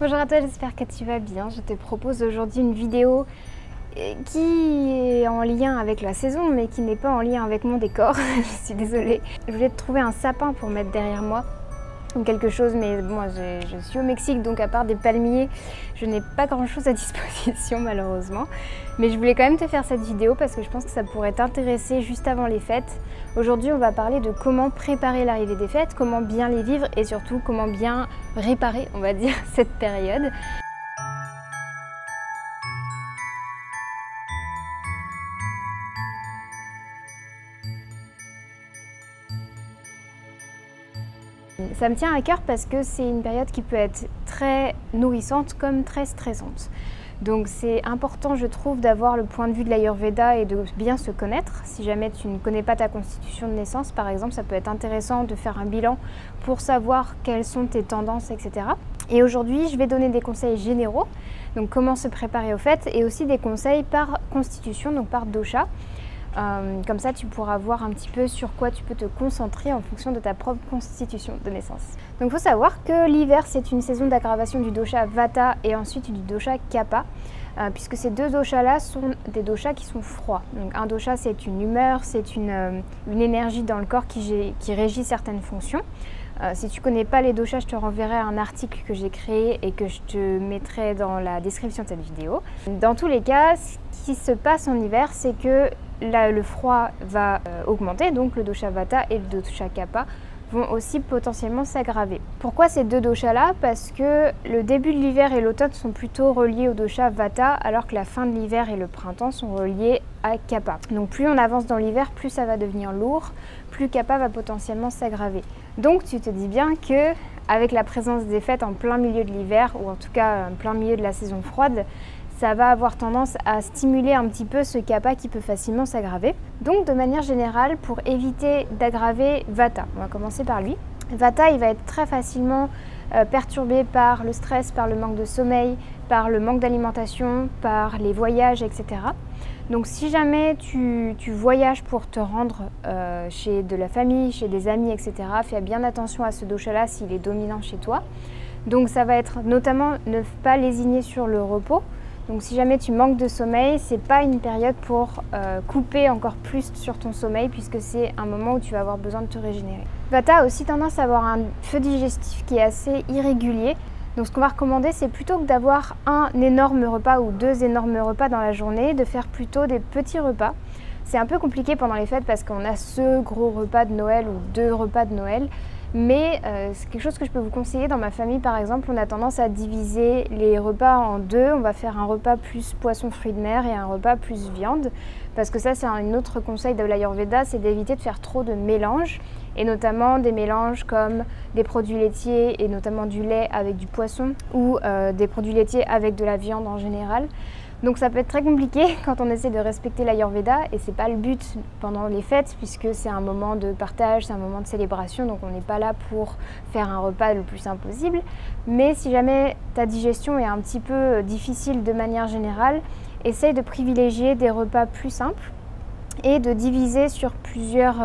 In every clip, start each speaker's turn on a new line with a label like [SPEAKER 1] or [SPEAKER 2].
[SPEAKER 1] Bonjour à toi, j'espère que tu vas bien. Je te propose aujourd'hui une vidéo qui est en lien avec la saison mais qui n'est pas en lien avec mon décor. Je suis désolée. Je voulais te trouver un sapin pour mettre derrière moi ou quelque chose, mais bon, je suis au Mexique, donc à part des palmiers, je n'ai pas grand chose à disposition malheureusement. Mais je voulais quand même te faire cette vidéo parce que je pense que ça pourrait t'intéresser juste avant les fêtes. Aujourd'hui, on va parler de comment préparer l'arrivée des fêtes, comment bien les vivre et surtout comment bien réparer, on va dire, cette période. Ça me tient à cœur parce que c'est une période qui peut être très nourrissante comme très stressante. Donc c'est important, je trouve, d'avoir le point de vue de l'Ayurveda et de bien se connaître. Si jamais tu ne connais pas ta constitution de naissance, par exemple, ça peut être intéressant de faire un bilan pour savoir quelles sont tes tendances, etc. Et aujourd'hui, je vais donner des conseils généraux, donc comment se préparer aux fêtes, et aussi des conseils par constitution, donc par dosha. Comme ça, tu pourras voir un petit peu sur quoi tu peux te concentrer en fonction de ta propre constitution de naissance. Donc il faut savoir que l'hiver, c'est une saison d'aggravation du dosha Vata et ensuite du dosha Kapha, puisque ces deux doshas-là sont des doshas qui sont froids. Donc un dosha, c'est une humeur, c'est une énergie dans le corps qui régit certaines fonctions. Si tu ne connais pas les doshas, je te renverrai un article que j'ai créé et que je te mettrai dans la description de cette vidéo. Dans tous les cas, ce qui se passe en hiver, c'est que le froid va augmenter, donc le dosha Vata et le dosha Kapha vont aussi potentiellement s'aggraver. Pourquoi ces deux doshas-là? Parce que le début de l'hiver et l'automne sont plutôt reliés au dosha Vata, alors que la fin de l'hiver et le printemps sont reliés à Kapha. Donc plus on avance dans l'hiver, plus ça va devenir lourd, plus Kapha va potentiellement s'aggraver. Donc tu te dis bien que avec la présence des fêtes en plein milieu de l'hiver, ou en tout cas en plein milieu de la saison froide, ça va avoir tendance à stimuler un petit peu ce Kapha qui peut facilement s'aggraver. Donc de manière générale, pour éviter d'aggraver Vata, on va commencer par lui. Vata, il va être très facilement perturbé par le stress, par le manque de sommeil, par le manque d'alimentation, par les voyages, etc. Donc si jamais tu voyages pour te rendre chez de la famille, chez des amis, etc., fais bien attention à ce dosha-là s'il est dominant chez toi. Donc ça va être notamment ne pas lésigner sur le repos. Donc si jamais tu manques de sommeil, c'est pas une période pour couper encore plus sur ton sommeil puisque c'est un moment où tu vas avoir besoin de te régénérer. Vata a aussi tendance à avoir un feu digestif qui est assez irrégulier. Donc ce qu'on va recommander, c'est plutôt que d'avoir un énorme repas ou deux énormes repas dans la journée, de faire plutôt des petits repas. C'est un peu compliqué pendant les fêtes parce qu'on a ce gros repas de Noël ou deux repas de Noël. Mais c'est quelque chose que je peux vous conseiller. Dans ma famille, par exemple, on a tendance à diviser les repas en deux. On va faire un repas plus poisson, fruits de mer et un repas plus viande. Parce que ça, c'est un autre conseil de l'Ayurveda, c'est d'éviter de faire trop de mélanges. Et notamment des mélanges comme des produits laitiers et notamment du lait avec du poisson ou des produits laitiers avec de la viande en général. Donc ça peut être très compliqué quand on essaie de respecter l'Ayurveda et c'est pas le but pendant les fêtes puisque c'est un moment de partage, c'est un moment de célébration, donc on n'est pas là pour faire un repas le plus simple possible. Mais si jamais ta digestion est un petit peu difficile de manière générale, essaye de privilégier des repas plus simples et de diviser sur plusieurs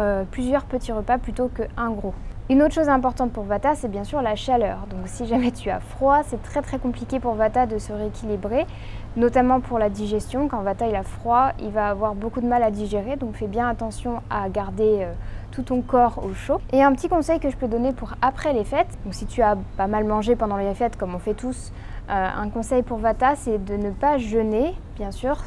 [SPEAKER 1] petits repas plutôt qu'un gros. Une autre chose importante pour Vata, c'est bien sûr la chaleur. Donc si jamais tu as froid, c'est très compliqué pour Vata de se rééquilibrer, notamment pour la digestion. Quand Vata il a froid, il va avoir beaucoup de mal à digérer, donc fais bien attention à garder tout ton corps au chaud. Et un petit conseil que je peux donner pour après les fêtes, donc si tu as pas mal mangé pendant les fêtes comme on fait tous, un conseil pour Vata, c'est de ne pas jeûner, bien sûr.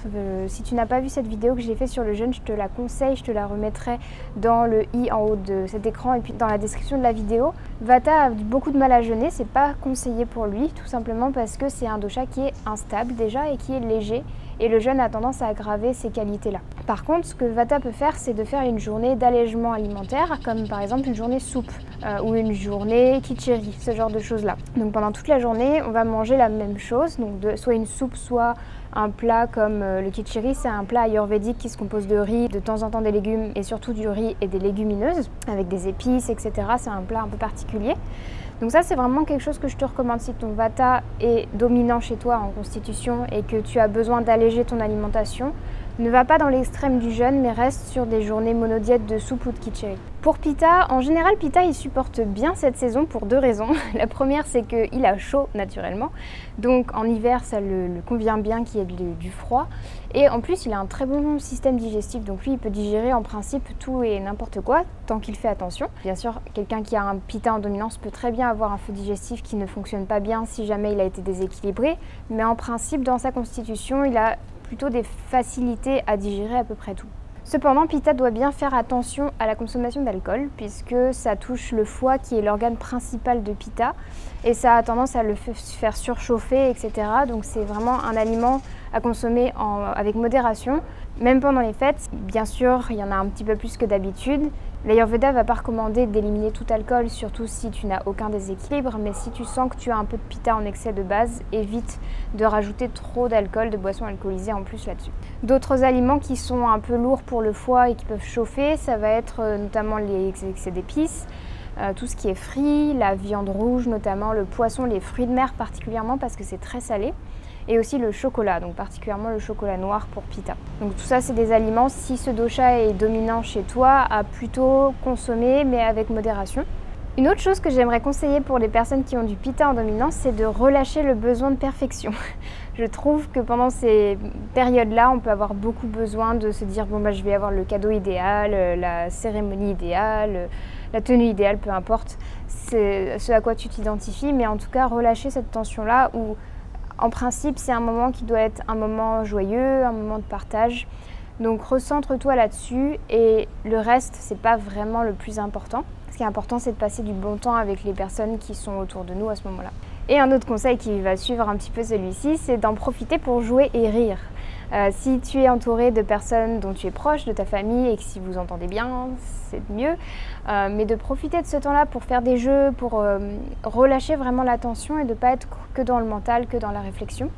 [SPEAKER 1] Si tu n'as pas vu cette vidéo que j'ai faite sur le jeûne, je te la conseille, je te la remettrai dans le i en haut de cet écran et puis dans la description de la vidéo. Vata a beaucoup de mal à jeûner, c'est pas conseillé pour lui, tout simplement parce que c'est un dosha qui est instable déjà et qui est léger. Et le jeûne a tendance à aggraver ces qualités-là. Par contre, ce que Vata peut faire, c'est de faire une journée d'allègement alimentaire, comme par exemple une journée soupe ou une journée khichdi, ce genre de choses-là. Donc pendant toute la journée, on va manger la même chose, donc soit une soupe, soit un plat comme le khichdi, c'est un plat ayurvédique qui se compose de riz, de temps en temps des légumes et surtout du riz et des légumineuses avec des épices, etc. C'est un plat un peu particulier. Donc ça, c'est vraiment quelque chose que je te recommande si ton Vata est dominant chez toi en constitution et que tu as besoin d'alléger ton alimentation. Ne va pas dans l'extrême du jeûne, mais reste sur des journées monodiètes de soupe ou de kitcheri. Pour Pitta, en général, Pitta il supporte bien cette saison pour 2 raisons. La première, c'est qu'il a chaud naturellement, donc en hiver ça le convient bien qu'il y ait du froid. Et en plus, il a un très bon système digestif, donc lui il peut digérer en principe tout et n'importe quoi, tant qu'il fait attention. Bien sûr, quelqu'un qui a un Pitta en dominance peut très bien avoir un feu digestif qui ne fonctionne pas bien si jamais il a été déséquilibré, mais en principe, dans sa constitution, il a plutôt des facilités à digérer à peu près tout. Cependant, Pitta doit bien faire attention à la consommation d'alcool puisque ça touche le foie qui est l'organe principal de Pitta et ça a tendance à le faire surchauffer, etc. Donc c'est vraiment un aliment à consommer avec modération, même pendant les fêtes. Bien sûr, il y en a un petit peu plus que d'habitude. L'Ayurveda ne va pas recommander d'éliminer tout alcool, surtout si tu n'as aucun déséquilibre, mais si tu sens que tu as un peu de Pitta en excès de base, évite de rajouter trop d'alcool, de boissons alcoolisées en plus là-dessus. D'autres aliments qui sont un peu lourds pour le foie et qui peuvent chauffer, ça va être notamment les excès d'épices, tout ce qui est frit, la viande rouge notamment, le poisson, les fruits de mer particulièrement parce que c'est très salé. Et aussi le chocolat, donc particulièrement le chocolat noir pour Pitta. Donc tout ça, c'est des aliments, si ce dosha est dominant chez toi, à plutôt consommer, mais avec modération. Une autre chose que j'aimerais conseiller pour les personnes qui ont du Pitta en dominance, c'est de relâcher le besoin de perfection. Je trouve que pendant ces périodes-là, on peut avoir beaucoup besoin de se dire bon, je vais avoir le cadeau idéal, la cérémonie idéale, la tenue idéale, peu importe, c'est ce à quoi tu t'identifies, mais en tout cas relâcher cette tension-là où en principe, c'est un moment qui doit être un moment joyeux, un moment de partage. Donc recentre-toi là-dessus et le reste, c'est pas vraiment le plus important. Ce qui est important, c'est de passer du bon temps avec les personnes qui sont autour de nous à ce moment-là. Et un autre conseil qui va suivre un petit peu celui-ci, c'est d'en profiter pour jouer et rire. Si tu es entouré de personnes dont tu es proche, de ta famille, et que si vous entendez bien, c'est mieux. Mais de profiter de ce temps-là pour faire des jeux, pour relâcher vraiment la tension et de ne pas être que dans le mental, que dans la réflexion.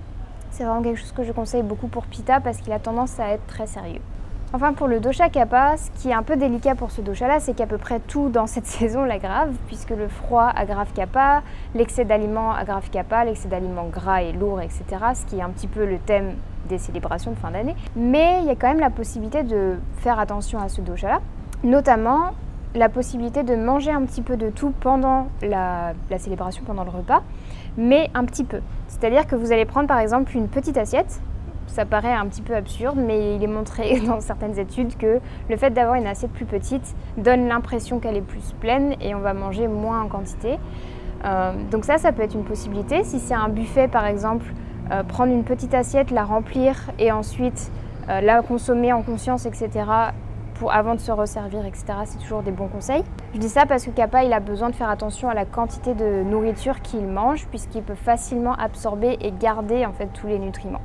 [SPEAKER 1] C'est vraiment quelque chose que je conseille beaucoup pour Pitta parce qu'il a tendance à être très sérieux. Enfin, pour le dosha Kapha, ce qui est un peu délicat pour ce dosha-là, c'est qu'à peu près tout dans cette saison l'aggrave, puisque le froid aggrave Kapha, l'excès d'aliments aggrave Kapha, l'excès d'aliments gras et lourds, etc., ce qui est un petit peu le thème des célébrations de fin d'année. Mais il y a quand même la possibilité de faire attention à ce dosha-là, notamment la possibilité de manger un petit peu de tout pendant la célébration, pendant le repas, mais un petit peu. C'est-à-dire que vous allez prendre par exemple une petite assiette. Ça paraît un petit peu absurde, mais il est montré dans certaines études que le fait d'avoir une assiette plus petite donne l'impression qu'elle est plus pleine et on va manger moins en quantité. Donc ça peut être une possibilité. Si c'est un buffet par exemple, prendre une petite assiette, la remplir et ensuite la consommer en conscience, etc. Avant de se resservir, etc. C'est toujours des bons conseils. Je dis ça parce que Kapha, il a besoin de faire attention à la quantité de nourriture qu'il mange puisqu'il peut facilement absorber et garder en fait tous les nutriments.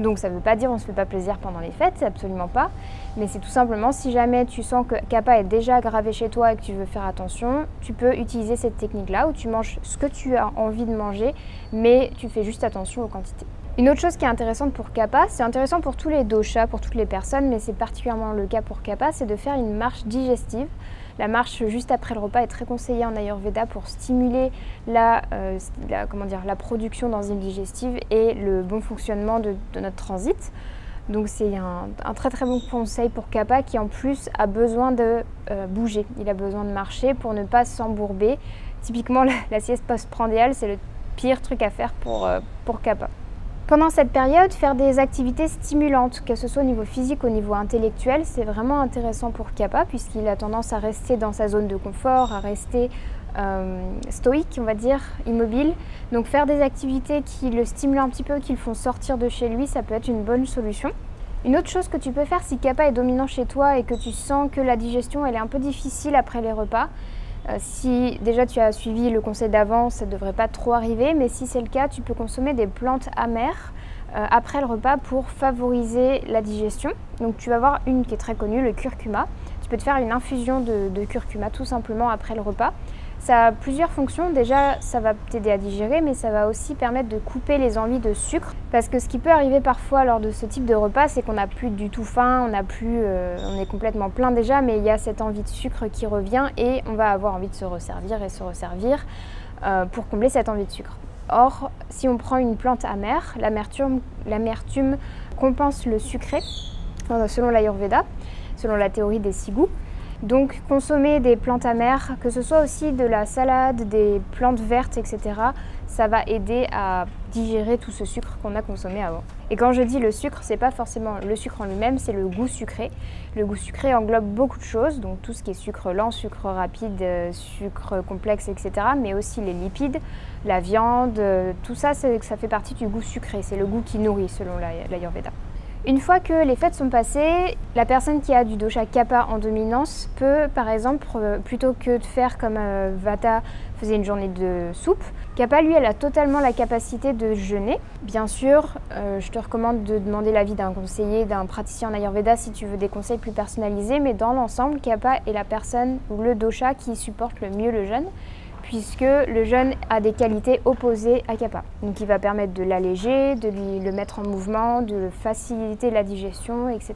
[SPEAKER 1] Donc ça ne veut pas dire on ne se fait pas plaisir pendant les fêtes, c'est absolument pas. Mais c'est tout simplement si jamais tu sens que Kapha est déjà gravé chez toi et que tu veux faire attention, tu peux utiliser cette technique-là où tu manges ce que tu as envie de manger, mais tu fais juste attention aux quantités. Une autre chose qui est intéressante pour Kapha, c'est intéressant pour tous les doshas, pour toutes les personnes, mais c'est particulièrement le cas pour Kapha, c'est de faire une marche digestive. La marche juste après le repas est très conseillée en Ayurveda pour stimuler la production d'enzymes digestives et le bon fonctionnement de notre transit. Donc c'est un très très bon conseil pour Kapha qui en plus a besoin de bouger. Il a besoin de marcher pour ne pas s'embourber. Typiquement la sieste postprandiale, c'est le pire truc à faire pour Kapha. Pendant cette période, faire des activités stimulantes, que ce soit au niveau physique ou au niveau intellectuel, c'est vraiment intéressant pour Kapha puisqu'il a tendance à rester dans sa zone de confort, à rester stoïque, on va dire, immobile. Donc faire des activités qui le stimulent un petit peu, qui le font sortir de chez lui, ça peut être une bonne solution. Une autre chose que tu peux faire si Kapha est dominant chez toi et que tu sens que la digestion elle est un peu difficile après les repas, si déjà tu as suivi le conseil d'avant, ça ne devrait pas trop arriver, mais si c'est le cas, tu peux consommer des plantes amères après le repas pour favoriser la digestion. Donc tu vas avoir une qui est très connue, le curcuma. Tu peux te faire une infusion de curcuma tout simplement après le repas. Ça a plusieurs fonctions. Déjà, ça va t'aider à digérer, mais ça va aussi permettre de couper les envies de sucre. Parce que ce qui peut arriver parfois lors de ce type de repas, c'est qu'on n'a plus du tout faim, on est complètement plein déjà, mais il y a cette envie de sucre qui revient et on va avoir envie de se resservir pour combler cette envie de sucre. Or, si on prend une plante amère, l'amertume compense le sucré. selon l'Ayurveda, selon la théorie des 6 goûts. Donc consommer des plantes amères, que ce soit aussi de la salade, des plantes vertes, etc., ça va aider à digérer tout ce sucre qu'on a consommé avant. Et quand je dis le sucre, c'est pas forcément le sucre en lui-même, c'est le goût sucré. Le goût sucré englobe beaucoup de choses, donc tout ce qui est sucre lent, sucre rapide, sucre complexe, etc., mais aussi les lipides, la viande, tout ça, ça fait partie du goût sucré, c'est le goût qui nourrit selon l'Ayurveda. Une fois que les fêtes sont passées, la personne qui a du dosha Kapha en dominance peut, par exemple, plutôt que de faire comme Vata faisait une journée de soupe, Kapha, lui, elle a totalement la capacité de jeûner. Bien sûr, je te recommande de demander l'avis d'un conseiller, d'un praticien en Ayurveda si tu veux des conseils plus personnalisés, mais dans l'ensemble, Kapha est la personne ou le dosha qui supporte le mieux le jeûne, puisque le jeûne a des qualités opposées à Kapha. Donc il va permettre de l'alléger, de le mettre en mouvement, de faciliter la digestion, etc.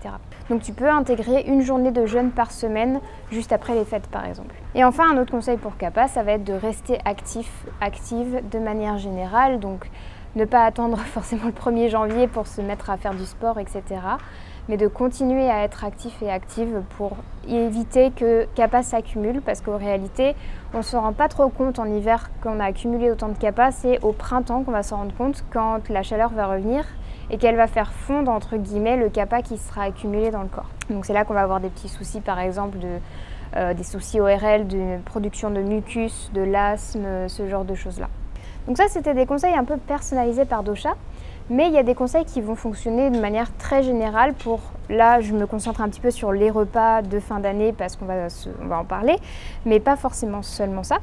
[SPEAKER 1] Donc tu peux intégrer une journée de jeûne par semaine, juste après les fêtes par exemple. Et enfin, un autre conseil pour Kapha, ça va être de rester active de manière générale, donc ne pas attendre forcément le 1er janvier pour se mettre à faire du sport, etc. Mais de continuer à être actif et active pour éviter que Kapha s'accumule, parce qu'en réalité, on ne se rend pas trop compte en hiver qu'on a accumulé autant de Kapha, c'est au printemps qu'on va s'en rendre compte quand la chaleur va revenir et qu'elle va faire fondre, entre guillemets, le Kapha qui sera accumulé dans le corps. Donc c'est là qu'on va avoir des petits soucis, par exemple, des soucis ORL, de production de mucus, de l'asthme, ce genre de choses-là. Donc ça, c'était des conseils un peu personnalisés par dosha. Mais il y a des conseils qui vont fonctionner de manière très générale pour, là je me concentre un petit peu sur les repas de fin d'année parce qu'on va en parler, mais pas forcément seulement ça.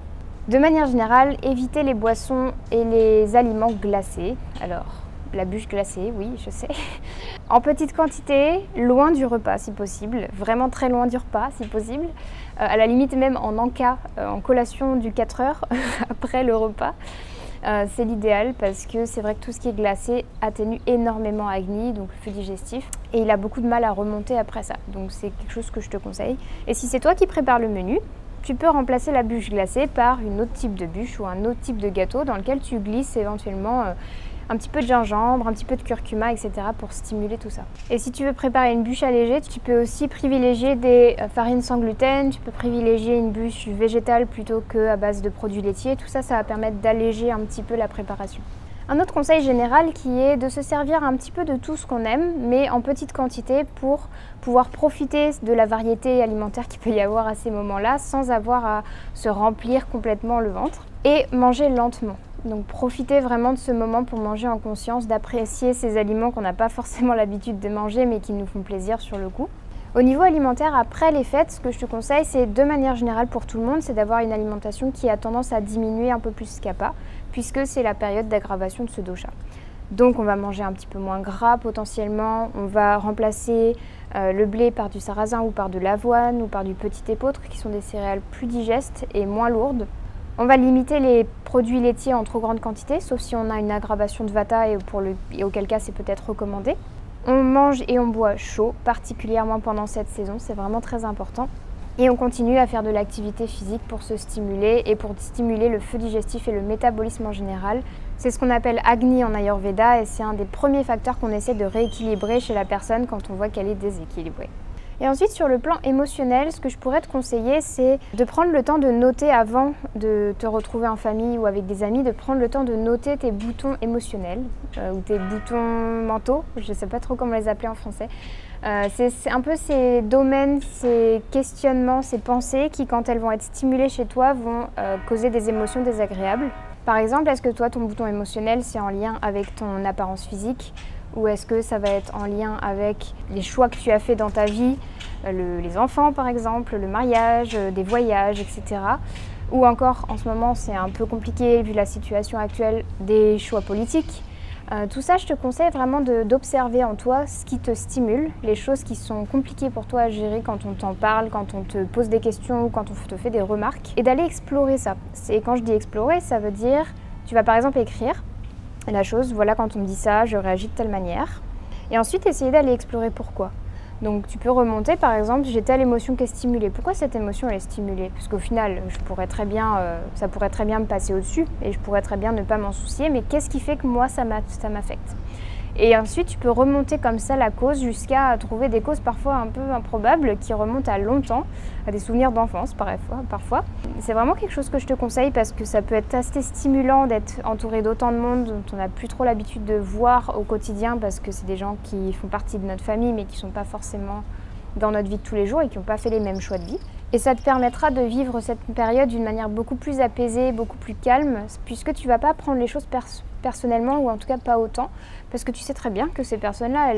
[SPEAKER 1] De manière générale, éviter les boissons et les aliments glacés. Alors, la bûche glacée, oui, je sais. En petite quantité, loin du repas si possible, vraiment très loin du repas si possible. À la limite même en encas, en collation du 4 heures après le repas. C'est l'idéal parce que c'est vrai que tout ce qui est glacé atténue énormément Agni, donc le feu digestif, et il a beaucoup de mal à remonter après ça. Donc c'est quelque chose que je te conseille. Et si c'est toi qui prépares le menu, tu peux remplacer la bûche glacée par une autre type de bûche ou un autre type de gâteau dans lequel tu glisses éventuellement un petit peu de gingembre, un petit peu de curcuma, etc. pour stimuler tout ça. Et si tu veux préparer une bûche allégée, tu peux aussi privilégier des farines sans gluten, tu peux privilégier une bûche végétale plutôt qu'à base de produits laitiers. Tout ça, ça va permettre d'alléger un petit peu la préparation. Un autre conseil général qui est de se servir un petit peu de tout ce qu'on aime, mais en petite quantité pour pouvoir profiter de la variété alimentaire qu'il peut y avoir à ces moments-là sans avoir à se remplir complètement le ventre. Et manger lentement. Donc profitez vraiment de ce moment pour manger en conscience, d'apprécier ces aliments qu'on n'a pas forcément l'habitude de manger mais qui nous font plaisir sur le coup. Au niveau alimentaire, après les fêtes, ce que je te conseille, c'est de manière générale pour tout le monde, c'est d'avoir une alimentation qui a tendance à diminuer un peu plus Kapha, puisque c'est la période d'aggravation de ce dosha. Donc on va manger un petit peu moins gras potentiellement, on va remplacer le blé par du sarrasin ou par de l'avoine ou par du petit épeautre qui sont des céréales plus digestes et moins lourdes. On va limiter les produits laitiers en trop grande quantité, sauf si on a une aggravation de Vata et auquel cas c'est peut-être recommandé. On mange et on boit chaud, particulièrement pendant cette saison, c'est vraiment très important. Et on continue à faire de l'activité physique pour se stimuler et pour stimuler le feu digestif et le métabolisme en général. C'est ce qu'on appelle Agni en Ayurveda et c'est un des premiers facteurs qu'on essaie de rééquilibrer chez la personne quand on voit qu'elle est déséquilibrée. Et ensuite, sur le plan émotionnel, ce que je pourrais te conseiller, c'est de prendre le temps de noter avant de te retrouver en famille ou avec des amis, de prendre le temps de noter tes boutons émotionnels ou tes boutons mentaux, je ne sais pas trop comment les appeler en français. C'est un peu ces domaines, ces questionnements, ces pensées qui, quand elles vont être stimulées chez toi, vont causer des émotions désagréables. Par exemple, est-ce que toi, ton bouton émotionnel, c'est en lien avec ton apparence physique ? Ou est-ce que ça va être en lien avec les choix que tu as faits dans ta vie, les enfants par exemple, le mariage, des voyages, etc. Ou encore, en ce moment, c'est un peu compliqué vu la situation actuelle, des choix politiques. Tout ça, je te conseille vraiment d'observer en toi ce qui te stimule, les choses qui sont compliquées pour toi à gérer quand on t'en parle, quand on te pose des questions ou quand on te fait des remarques, et d'aller explorer ça. Et quand je dis explorer, ça veut dire, tu vas par exemple écrire la chose, voilà quand on me dit ça, je réagis de telle manière. Et ensuite, essayer d'aller explorer pourquoi. Donc tu peux remonter, par exemple, j'ai telle émotion qui est stimulée. Pourquoi cette émotion elle est stimulée? Parce qu'au final, ça pourrait très bien me passer au-dessus et je pourrais très bien ne pas m'en soucier, mais qu'est-ce qui fait que moi ça m'affecte? Et ensuite, tu peux remonter comme ça la cause jusqu'à trouver des causes parfois un peu improbables qui remontent à longtemps, à des souvenirs d'enfance parfois. C'est vraiment quelque chose que je te conseille parce que ça peut être assez stimulant d'être entouré d'autant de monde dont on n'a plus trop l'habitude de voir au quotidien parce que c'est des gens qui font partie de notre famille mais qui ne sont pas forcément dans notre vie de tous les jours et qui n'ont pas fait les mêmes choix de vie. Et ça te permettra de vivre cette période d'une manière beaucoup plus apaisée, beaucoup plus calme, puisque tu ne vas pas prendre les choses personnellement, ou en tout cas pas autant, parce que tu sais très bien que ces personnes-là,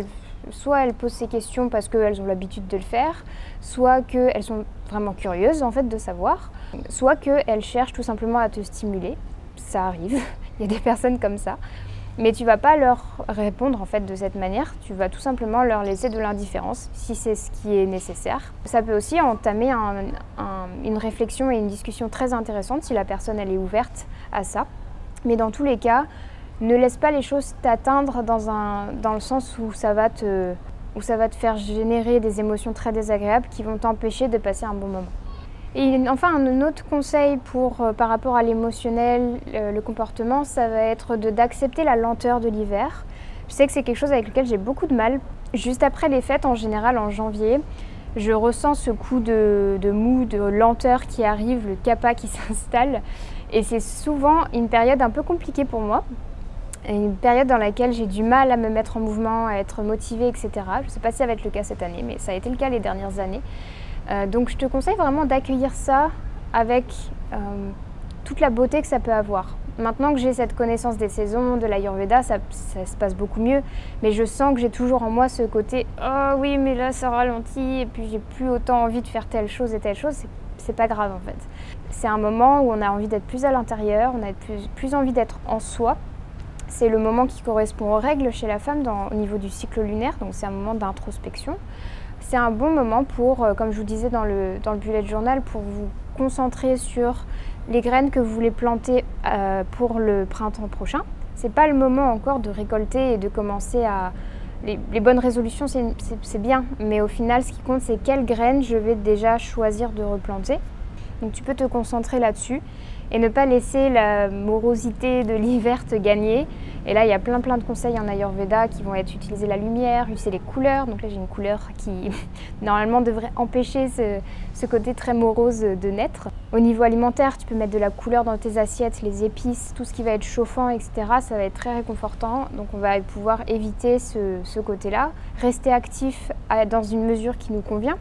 [SPEAKER 1] soit elles posent ces questions parce qu'elles ont l'habitude de le faire, soit qu'elles sont vraiment curieuses en fait de savoir, soit qu'elles cherchent tout simplement à te stimuler. Ça arrive, il y a des personnes comme ça. Mais tu ne vas pas leur répondre en fait de cette manière, tu vas tout simplement leur laisser de l'indifférence si c'est ce qui est nécessaire. Ça peut aussi entamer une réflexion et une discussion très intéressante si la personne elle est ouverte à ça. Mais dans tous les cas, ne laisse pas les choses t'atteindre dans le sens où ça va te faire générer des émotions très désagréables qui vont t'empêcher de passer un bon moment. Et enfin, un autre conseil par rapport à l'émotionnel, le comportement, ça va être d'accepter la lenteur de l'hiver. Je sais que c'est quelque chose avec lequel j'ai beaucoup de mal. Juste après les fêtes, en général en janvier, je ressens ce coup de mou, de lenteur qui arrive, le CAPA qui s'installe. Et c'est souvent une période un peu compliquée pour moi. Une période dans laquelle j'ai du mal à me mettre en mouvement, à être motivée, etc. Je ne sais pas si ça va être le cas cette année, mais ça a été le cas les dernières années. Donc je te conseille vraiment d'accueillir ça avec toute la beauté que ça peut avoir. Maintenant que j'ai cette connaissance des saisons, de l'Ayurveda, ça se passe beaucoup mieux. Mais je sens que j'ai toujours en moi ce côté « Oh oui, mais là ça ralentit et puis j'ai plus autant envie de faire telle chose et telle chose ». C'est pas grave en fait. C'est un moment où on a envie d'être plus à l'intérieur, on a plus envie d'être en soi. C'est le moment qui correspond aux règles chez la femme au niveau du cycle lunaire, donc c'est un moment d'introspection. C'est un bon moment pour, comme je vous disais dans le bullet journal, pour vous concentrer sur les graines que vous voulez planter pour le printemps prochain. C'est pas le moment encore de récolter et de commencer à... Les bonnes résolutions, c'est bien, mais au final, ce qui compte, c'est quelles graines je vais déjà choisir de replanter. Donc tu peux te concentrer là-dessus et ne pas laisser la morosité de l'hiver te gagner. Et là, il y a plein de conseils en Ayurveda qui vont être utiliser la lumière, utiliser les couleurs. Donc là, j'ai une couleur qui, normalement, devrait empêcher ce côté très morose de naître. Au niveau alimentaire, tu peux mettre de la couleur dans tes assiettes, les épices, tout ce qui va être chauffant, etc. Ça va être très réconfortant. Donc on va pouvoir éviter ce côté-là. Rester actif dans une mesure qui nous convient.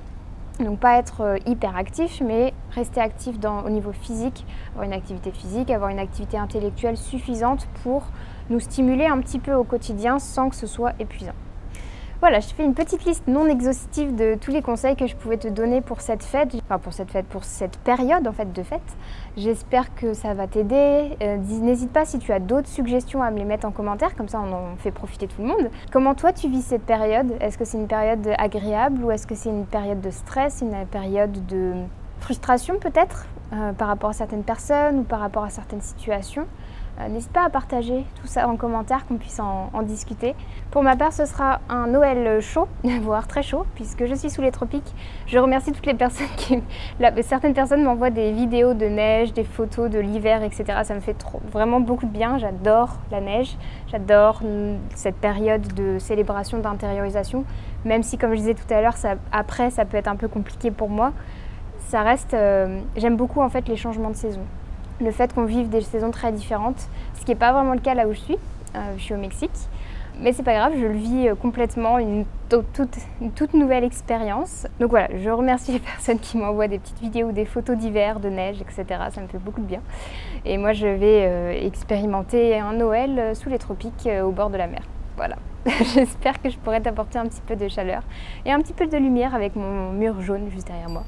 [SPEAKER 1] Donc pas être hyper actif, mais rester actif au niveau physique, avoir une activité physique, avoir une activité intellectuelle suffisante pour nous stimuler un petit peu au quotidien sans que ce soit épuisant. Voilà, je te fais une petite liste non exhaustive de tous les conseils que je pouvais te donner pour cette fête, pour cette période en fait de fête. J'espère que ça va t'aider. N'hésite pas si tu as d'autres suggestions à me les mettre en commentaire, comme ça on en fait profiter tout le monde. Comment toi tu vis cette période? Est-ce que c'est une période agréable ou est-ce que c'est une période de stress, une période de frustration peut-être par rapport à certaines personnes ou par rapport à certaines situations? N'hésite pas à partager tout ça en commentaire, qu'on puisse en discuter. Pour ma part, ce sera un Noël chaud, voire très chaud, puisque je suis sous les tropiques. Je remercie toutes les personnes certaines personnes m'envoient des vidéos de neige, des photos de l'hiver, etc. Ça me fait vraiment beaucoup de bien. J'adore la neige, j'adore cette période de célébration, d'intériorisation. Même si, comme je disais tout à l'heure, après, ça peut être un peu compliqué pour moi. Ça reste... j'aime beaucoup en fait les changements de saison. Le fait qu'on vive des saisons très différentes, ce qui n'est pas vraiment le cas là où je suis au Mexique. Mais c'est pas grave, je le vis complètement, une toute nouvelle expérience. Donc voilà, je remercie les personnes qui m'envoient des petites vidéos, des photos d'hiver, de neige, etc. Ça me fait beaucoup de bien. Et moi je vais expérimenter un Noël sous les tropiques au bord de la mer. Voilà, j'espère que je pourrai t'apporter un petit peu de chaleur et un petit peu de lumière avec mon mur jaune juste derrière moi.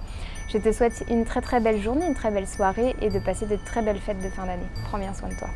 [SPEAKER 1] Je te souhaite une très belle journée, une très belle soirée et de passer de très belles fêtes de fin d'année. Prends bien soin de toi.